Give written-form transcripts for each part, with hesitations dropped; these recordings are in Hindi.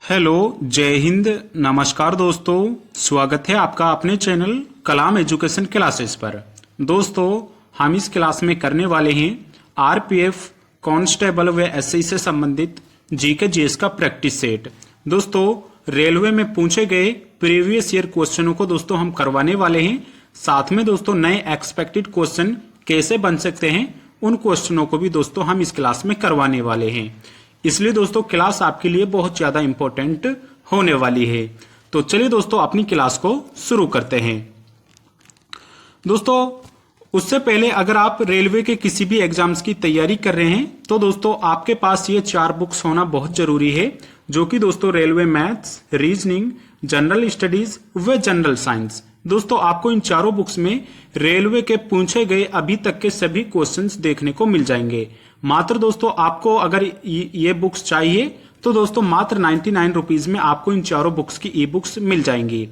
हेलो, जय हिंद, नमस्कार दोस्तों। स्वागत है आपका अपने चैनल कलाम एजुकेशन क्लासेस पर। दोस्तों, हम इस क्लास में करने वाले हैं आरपीएफ कांस्टेबल व एसआई से संबंधित जीके जीएस का प्रैक्टिस सेट। दोस्तों, रेलवे में पूछे गए प्रीवियस ईयर क्वेश्चनों को दोस्तों हम करवाने वाले हैं। साथ में दोस्तों नए एक्सपेक्टेड क्वेश्चन कैसे बन सकते हैं उन क्वेश्चनों को भी दोस्तों हम इस क्लास में करवाने वाले हैं। इसलिए दोस्तों क्लास आपके लिए बहुत ज्यादा इंपॉर्टेंट होने वाली है। तो चलिए दोस्तों अपनी क्लास को शुरू करते हैं। दोस्तों, उससे पहले अगर आप रेलवे के किसी भी एग्जाम्स की तैयारी कर रहे हैं तो दोस्तों आपके पास ये 4 बुक्स होना बहुत जरूरी है, जो कि दोस्तों railway maths, reasoning, general studies व जनरल साइंस। दोस्तों आपको इन चारों बुक्स में रेलवे के पूछे गए अभी तक के सभी क्वेश्चंस देखने को मिल जाएंगे। मात्र दोस्तों आपको अगर ये बुक्स चाहिए तो दोस्तों मात्र 99 रुपीज में आपको इन चारों बुक्स की ई बुक्स मिल जाएंगी।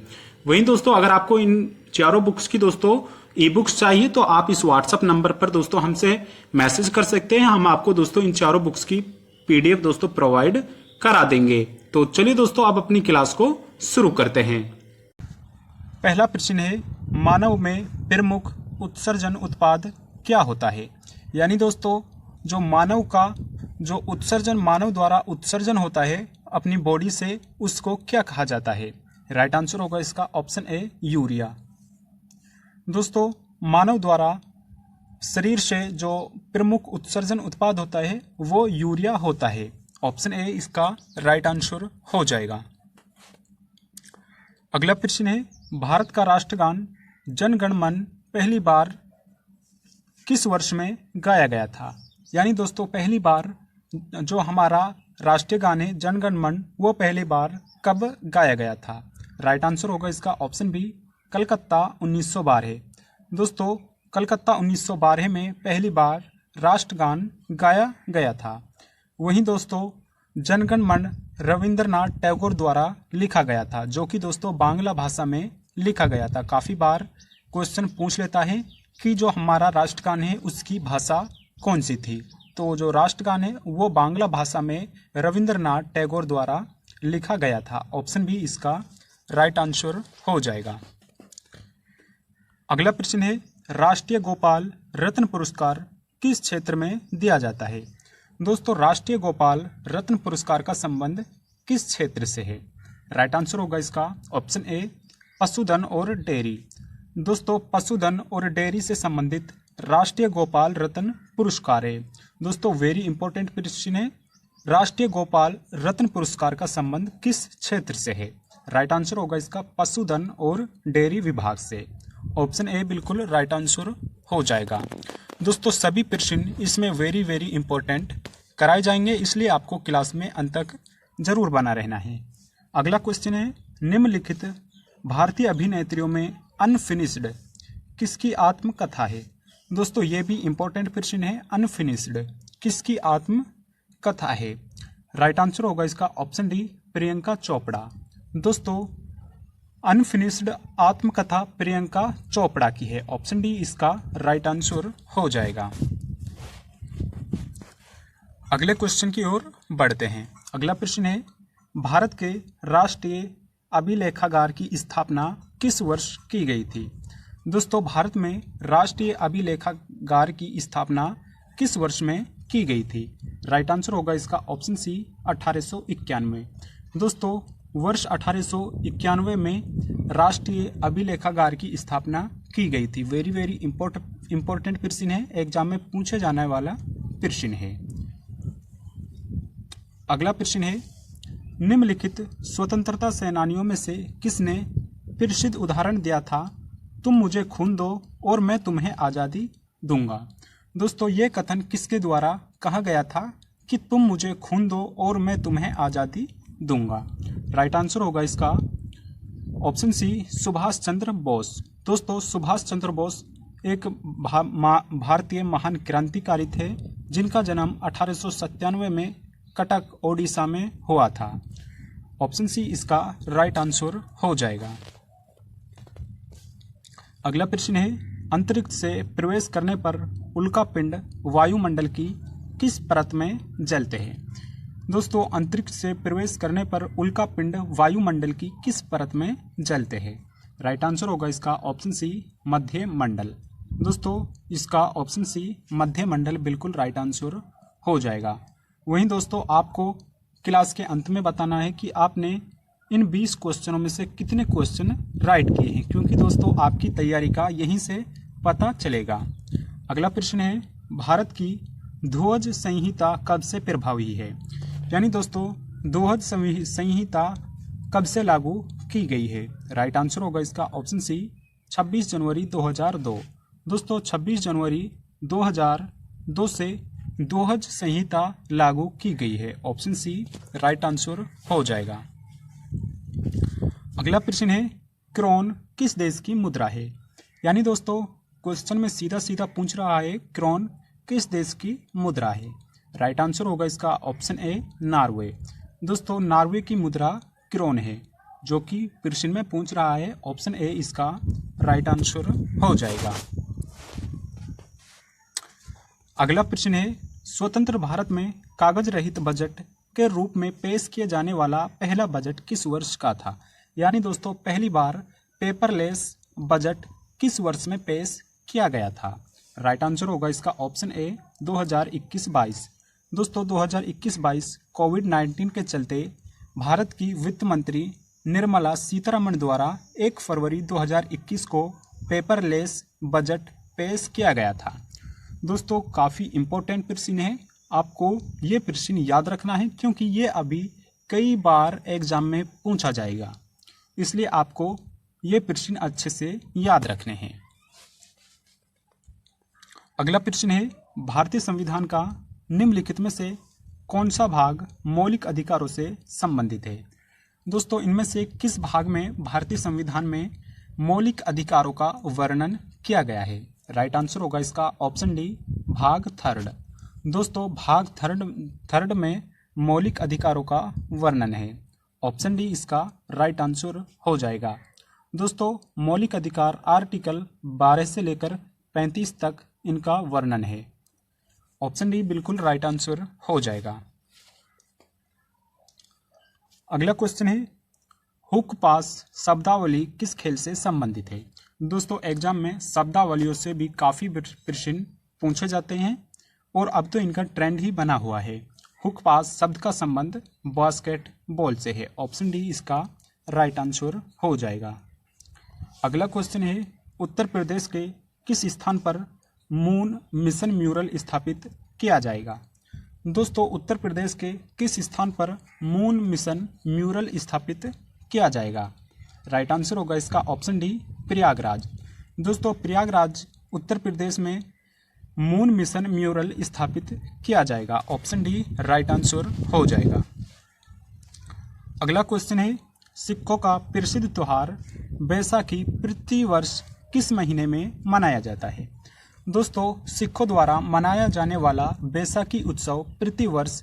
वहीं दोस्तों अगर आपको इन चारों बुक्स की दोस्तों ई बुक्स चाहिए तो आप इस व्हाट्सएप नंबर पर दोस्तों हमसे मैसेज कर सकते हैं। हम आपको दोस्तों इन चारों बुक्स की पीडीएफ दोस्तों प्रोवाइड करा देंगे। तो चलिए दोस्तों आप अपनी क्लास को शुरू करते हैं। पहला प्रश्न है, मानव में प्रमुख उत्सर्जन उत्पाद क्या होता है? यानी दोस्तों जो मानव का जो उत्सर्जन मानव द्वारा उत्सर्जन होता है अपनी बॉडी से, उसको क्या कहा जाता है? राइट आंसर होगा इसका ऑप्शन ए, यूरिया। दोस्तों मानव द्वारा शरीर से जो प्रमुख उत्सर्जन उत्पाद होता है वो यूरिया होता है। ऑप्शन ए इसका राइट आंसर हो जाएगा। अगला प्रश्न है, भारत का राष्ट्रगान जन गण मन पहली बार किस वर्ष में गाया गया था? यानी दोस्तों पहली बार जो हमारा राष्ट्रीय गान है जन गण मन, वो पहली बार कब गाया गया था? राइट आंसर होगा इसका ऑप्शन बी, कलकत्ता 1912। दोस्तों कलकत्ता 1912 में पहली बार राष्ट्रगान गाया गया था। वहीं दोस्तों जनगण मन रविंद्रनाथ टैगोर द्वारा लिखा गया था, जो कि दोस्तों बांग्ला भाषा में लिखा गया था। काफी बार क्वेश्चन पूछ लेता है कि जो हमारा राष्ट्रगान है उसकी भाषा कौन सी थी। तो जो राष्ट्रगान है वो बांग्ला भाषा में रविंद्रनाथ टैगोर द्वारा लिखा गया था। ऑप्शन बी इसका राइट आंसर हो जाएगा। अगला प्रश्न है, राष्ट्रीय गोपाल रत्न पुरस्कार किस क्षेत्र में दिया जाता है? दोस्तों राष्ट्रीय गोपाल रत्न पुरस्कार का संबंध किस क्षेत्र से है? राइट आंसर होगा इसका ऑप्शन ए, पशुधन और डेयरी। दोस्तों पशुधन और डेयरी से संबंधित राष्ट्रीय गोपाल रत्न पुरस्कार है। दोस्तों वेरी इंपॉर्टेंट प्रश्न है, राष्ट्रीय गोपाल रत्न पुरस्कार का संबंध किस क्षेत्र से है? राइट आंसर होगा इसका पशुधन और डेयरी विभाग से। ऑप्शन ए बिल्कुल राइट आंसर हो जाएगा। दोस्तों सभी प्रश्न इसमें वेरी इंपॉर्टेंट कराए जाएंगे, इसलिए आपको क्लास में अंत तक जरूर बना रहना है। अगला क्वेश्चन है, निम्नलिखित भारतीय अभिनेत्रियों में अनफिनिश्ड किसकी आत्मकथा है? दोस्तों ये भी इंपॉर्टेंट प्रश्न है, अनफिनिश्ड किसकी आत्मकथा है? राइट आंसर होगा इसका ऑप्शन डी, प्रियंका चोपड़ा। दोस्तों अनफिनिश्ड आत्मकथा प्रियंका चोपड़ा की है। ऑप्शन डी इसका राइट आंसर हो जाएगा। अगले क्वेश्चन की ओर बढ़ते हैं। अगला प्रश्न है, भारत के राष्ट्रीय अभिलेखागार की स्थापना किस वर्ष की गई थी? दोस्तों भारत में राष्ट्रीय अभिलेखागार की स्थापना किस वर्ष में की गई थी? राइट आंसर होगा इसका ऑप्शन सी, 1891। दोस्तों वर्ष 1891 में राष्ट्रीय अभिलेखागार की स्थापना की गई थी। वेरी इंपॉर्टेंट प्रश्न है, एग्जाम में पूछे जाने वाला प्रश्न है। अगला प्रश्न है, निम्नलिखित स्वतंत्रता सेनानियों में से किसने प्रसिद्ध उदाहरण दिया था, तुम मुझे खून दो और मैं तुम्हें आज़ादी दूंगा? दोस्तों ये कथन किसके द्वारा कहा गया था कि तुम मुझे खून दो और मैं तुम्हें आज़ादी दूंगा? राइट आंसर होगा इसका ऑप्शन सी, सुभाष चंद्र बोस। दोस्तों सुभाष चंद्र बोस एक भारतीय महान क्रांतिकारी थे, जिनका जन्म 1897 में कटक ओडिशा में हुआ था। ऑप्शन सी इसका राइट आंसर हो जाएगा। अगला प्रश्न है, अंतरिक्ष से प्रवेश करने पर उल्का पिंड वायुमंडल की किस परत में जलते हैं? दोस्तों अंतरिक्ष से प्रवेश करने पर उल्का पिंड वायुमंडल की किस परत में जलते हैं? राइट आंसर होगा इसका ऑप्शन सी, मध्य मंडल। दोस्तों इसका ऑप्शन सी मध्य मंडल बिल्कुल राइट आंसर हो जाएगा। वहीं दोस्तों आपको क्लास के अंत में बताना है कि आपने इन 20 क्वेश्चनों में से कितने क्वेश्चन राइट किए हैं, क्योंकि दोस्तों आपकी तैयारी का यहीं से पता चलेगा। अगला प्रश्न है, भारत की ध्वज संहिता कब से प्रभावी है? यानी दोस्तों ध्वज संहिता कब से लागू की गई है? राइट आंसर होगा इसका ऑप्शन सी, 26 जनवरी 2002। दोस्तों 26 जनवरी 2002 से ध्वज संहिता लागू की गई है। ऑप्शन सी राइट आंसर हो जाएगा। अगला प्रश्न है, क्रोन किस देश की मुद्रा है? यानी दोस्तों क्वेश्चन में सीधा सीधा पूछ रहा है क्रोन किस देश की मुद्रा है? राइट आंसर होगा इसका ऑप्शन ए, नॉर्वे। दोस्तों नॉर्वे की मुद्रा क्रोन है, जो कि प्रश्न में पूछ रहा है। ऑप्शन ए इसका राइट आंसर हो जाएगा। अगला प्रश्न है, स्वतंत्र भारत में कागज रहित बजट के रूप में पेश किया जाने वाला पहला बजट किस वर्ष का था? यानी दोस्तों पहली बार पेपरलेस बजट किस वर्ष में पेश किया गया था? राइट आंसर होगा इसका ऑप्शन ए, 2021-22। दोस्तों 2021-22 कोविड-19 के चलते भारत की वित्त मंत्री निर्मला सीतारमण द्वारा 1 फरवरी 2021 को पेपरलेस बजट पेश किया गया था। दोस्तों काफ़ी इम्पोर्टेंट प्रश्न है, आपको ये प्रश्न याद रखना है, क्योंकि ये अभी कई बार एग्जाम में पूछा जाएगा, इसलिए आपको ये प्रश्न अच्छे से याद रखने हैं। अगला प्रश्न है, भारतीय संविधान का निम्नलिखित में से कौन सा भाग मौलिक अधिकारों से संबंधित है? दोस्तों इनमें से किस भाग में भारतीय संविधान में मौलिक अधिकारों का वर्णन किया गया है? राइट आंसर होगा इसका ऑप्शन डी, भाग 3। दोस्तों भाग थर्ड में मौलिक अधिकारों का वर्णन है। ऑप्शन डी इसका राइट आंसर हो जाएगा। दोस्तों मौलिक अधिकार आर्टिकल 12 से लेकर 35 तक इनका वर्णन है। ऑप्शन डी बिल्कुल राइट आंसर हो जाएगा। अगला क्वेश्चन है, हुक पास शब्दावली किस खेल से संबंधित है? दोस्तों एग्जाम में शब्दावलियों से भी काफ़ी प्रश्न पूछे जाते हैं और अब तो इनका ट्रेंड ही बना हुआ है। हुक पास शब्द का संबंध बास्केटबॉल से है। ऑप्शन डी इसका राइट आंसर हो जाएगा। अगला क्वेश्चन है, उत्तर प्रदेश के किस स्थान पर मून मिशन म्यूरल स्थापित किया जाएगा? दोस्तों उत्तर प्रदेश के किस स्थान पर मून मिशन म्यूरल स्थापित किया जाएगा? राइट आंसर होगा इसका ऑप्शन डी, प्रयागराज। दोस्तों प्रयागराज उत्तर प्रदेश में मून मिशन म्यूरल स्थापित किया जाएगा। ऑप्शन डी राइट आंसर हो जाएगा। अगला क्वेश्चन है, सिखों का प्रसिद्ध त्योहार बैसाखी प्रति वर्ष किस महीने में मनाया जाता है? दोस्तों सिखों द्वारा मनाया जाने वाला बैसाखी उत्सव प्रति वर्ष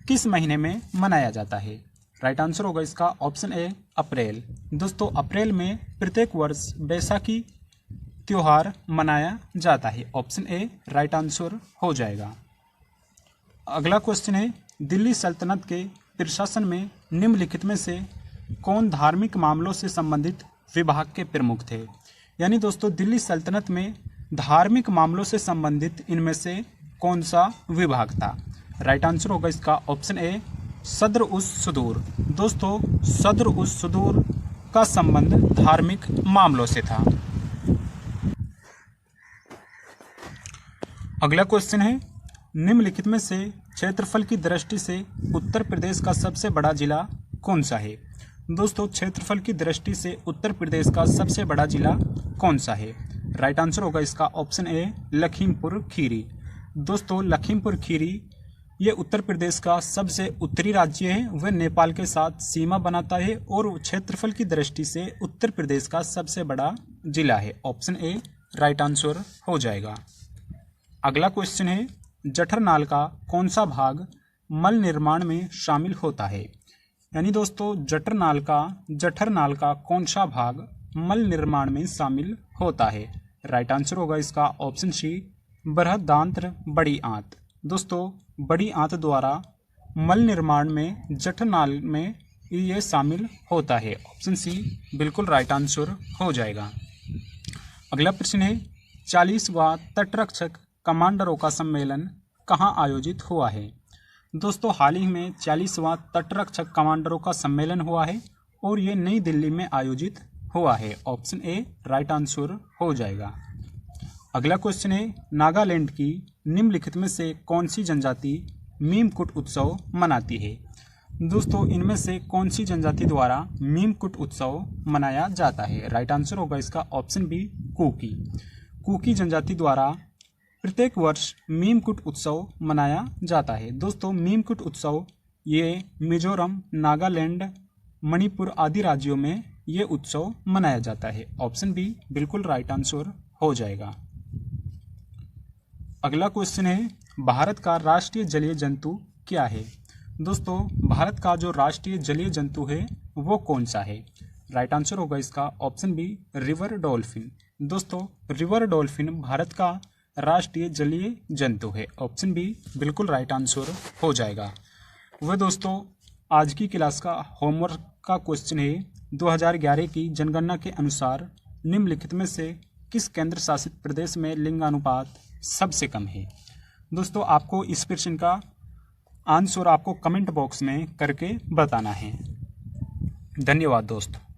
किस महीने में मनाया जाता है? राइट आंसर होगा इसका ऑप्शन ए, अप्रैल। दोस्तों अप्रैल में प्रत्येक वर्ष बैसाखी त्योहार मनाया जाता है। ऑप्शन ए राइट आंसर हो जाएगा। अगला क्वेश्चन है, दिल्ली सल्तनत के प्रशासन में निम्नलिखित में से कौन धार्मिक मामलों से संबंधित विभाग के प्रमुख थे? यानी दोस्तों दिल्ली सल्तनत में धार्मिक मामलों से संबंधित इनमें से कौन सा विभाग था? राइट आंसर होगा इसका ऑप्शन ए, सदर उस सुदूर। दोस्तों सदर उस सुदूर का संबंध धार्मिक मामलों से था। अगला क्वेश्चन है, निम्नलिखित में से क्षेत्रफल की दृष्टि से उत्तर प्रदेश का सबसे बड़ा जिला कौन सा है? दोस्तों क्षेत्रफल की दृष्टि से उत्तर प्रदेश का सबसे बड़ा जिला कौन सा है? राइट आंसर होगा इसका ऑप्शन ए, लखीमपुर खीरी। दोस्तों लखीमपुर खीरी ये उत्तर प्रदेश का सबसे उत्तरी राज्य है, वह नेपाल के साथ सीमा बनाता है और क्षेत्रफल की दृष्टि से उत्तर प्रदेश का सबसे बड़ा जिला है। ऑप्शन ए राइट आंसर हो जाएगा। अगला क्वेश्चन है, जठरनाल का कौन सा भाग मल निर्माण में शामिल होता है? यानी दोस्तों जठरनाल का कौन सा भाग मल निर्माण में शामिल होता है? राइट आंसर होगा इसका ऑप्शन सी, बृहदांत्र बड़ी आंत। दोस्तों बड़ी आंत द्वारा मल निर्माण में जठरनाल में ये शामिल होता है। ऑप्शन सी बिल्कुल राइट आंसर हो जाएगा। अगला प्रश्न है 40वां तटरक्षक कमांडरों का सम्मेलन कहाँ आयोजित हुआ है? दोस्तों हाल ही में 40वां तटरक्षक कमांडरों का सम्मेलन हुआ है और ये नई दिल्ली में आयोजित हुआ है। ऑप्शन ए राइट आंसर हो जाएगा। अगला क्वेश्चन है नागालैंड की निम्नलिखित में से कौन सी जनजाति मीमकुट उत्सव मनाती है? दोस्तों इनमें से कौन सी जनजाति द्वारा मीमकुट उत्सव मनाया जाता है? राइट आंसर होगा इसका ऑप्शन बी कुकी। कुकी जनजाति द्वारा प्रत्येक वर्ष मीमकुट उत्सव मनाया जाता है। दोस्तों मीमकुट उत्सव ये मिजोरम, नागालैंड, मणिपुर आदि राज्यों में ये उत्सव मनाया जाता है। ऑप्शन बी बिल्कुल राइट आंसर हो जाएगा। अगला क्वेश्चन है भारत का राष्ट्रीय जलीय जंतु क्या है? दोस्तों भारत का जो राष्ट्रीय जलीय जंतु है वो कौन सा है? राइट आंसर होगा इसका ऑप्शन बी रिवर डॉल्फिन। दोस्तों रिवर डॉल्फिन भारत का राष्ट्रीय जलीय जंतु है। ऑप्शन बी बिल्कुल राइट आंसर हो जाएगा। वह दोस्तों आज की क्लास का होमवर्क का क्वेश्चन है 2011 की जनगणना के अनुसार निम्नलिखित में से किस केंद्र शासित प्रदेश में लिंगानुपात सबसे कम है? दोस्तों आपको इस प्रश्न का आंसर आपको कमेंट बॉक्स में करके बताना है। धन्यवाद दोस्तों।